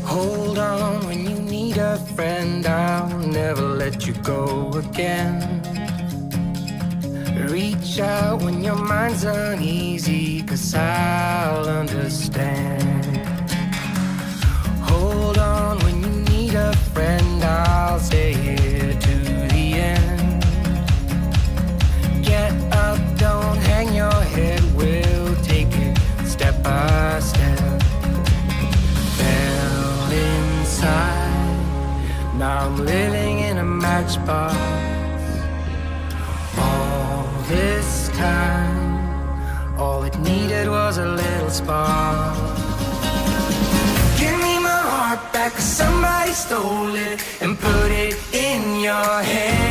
Hold on when you need a friend, I'll never let you go again. Reach out when your mind's uneasy, 'cause I'll understand. Hold on when you need a friend, I'll stay here to the end. Get up, don't hang your head, we'll take it step by step. Now I'm living in a matchbox. All this time, all it needed was a little spark. Give me my heart back, 'cause somebody stole it and put it in your head.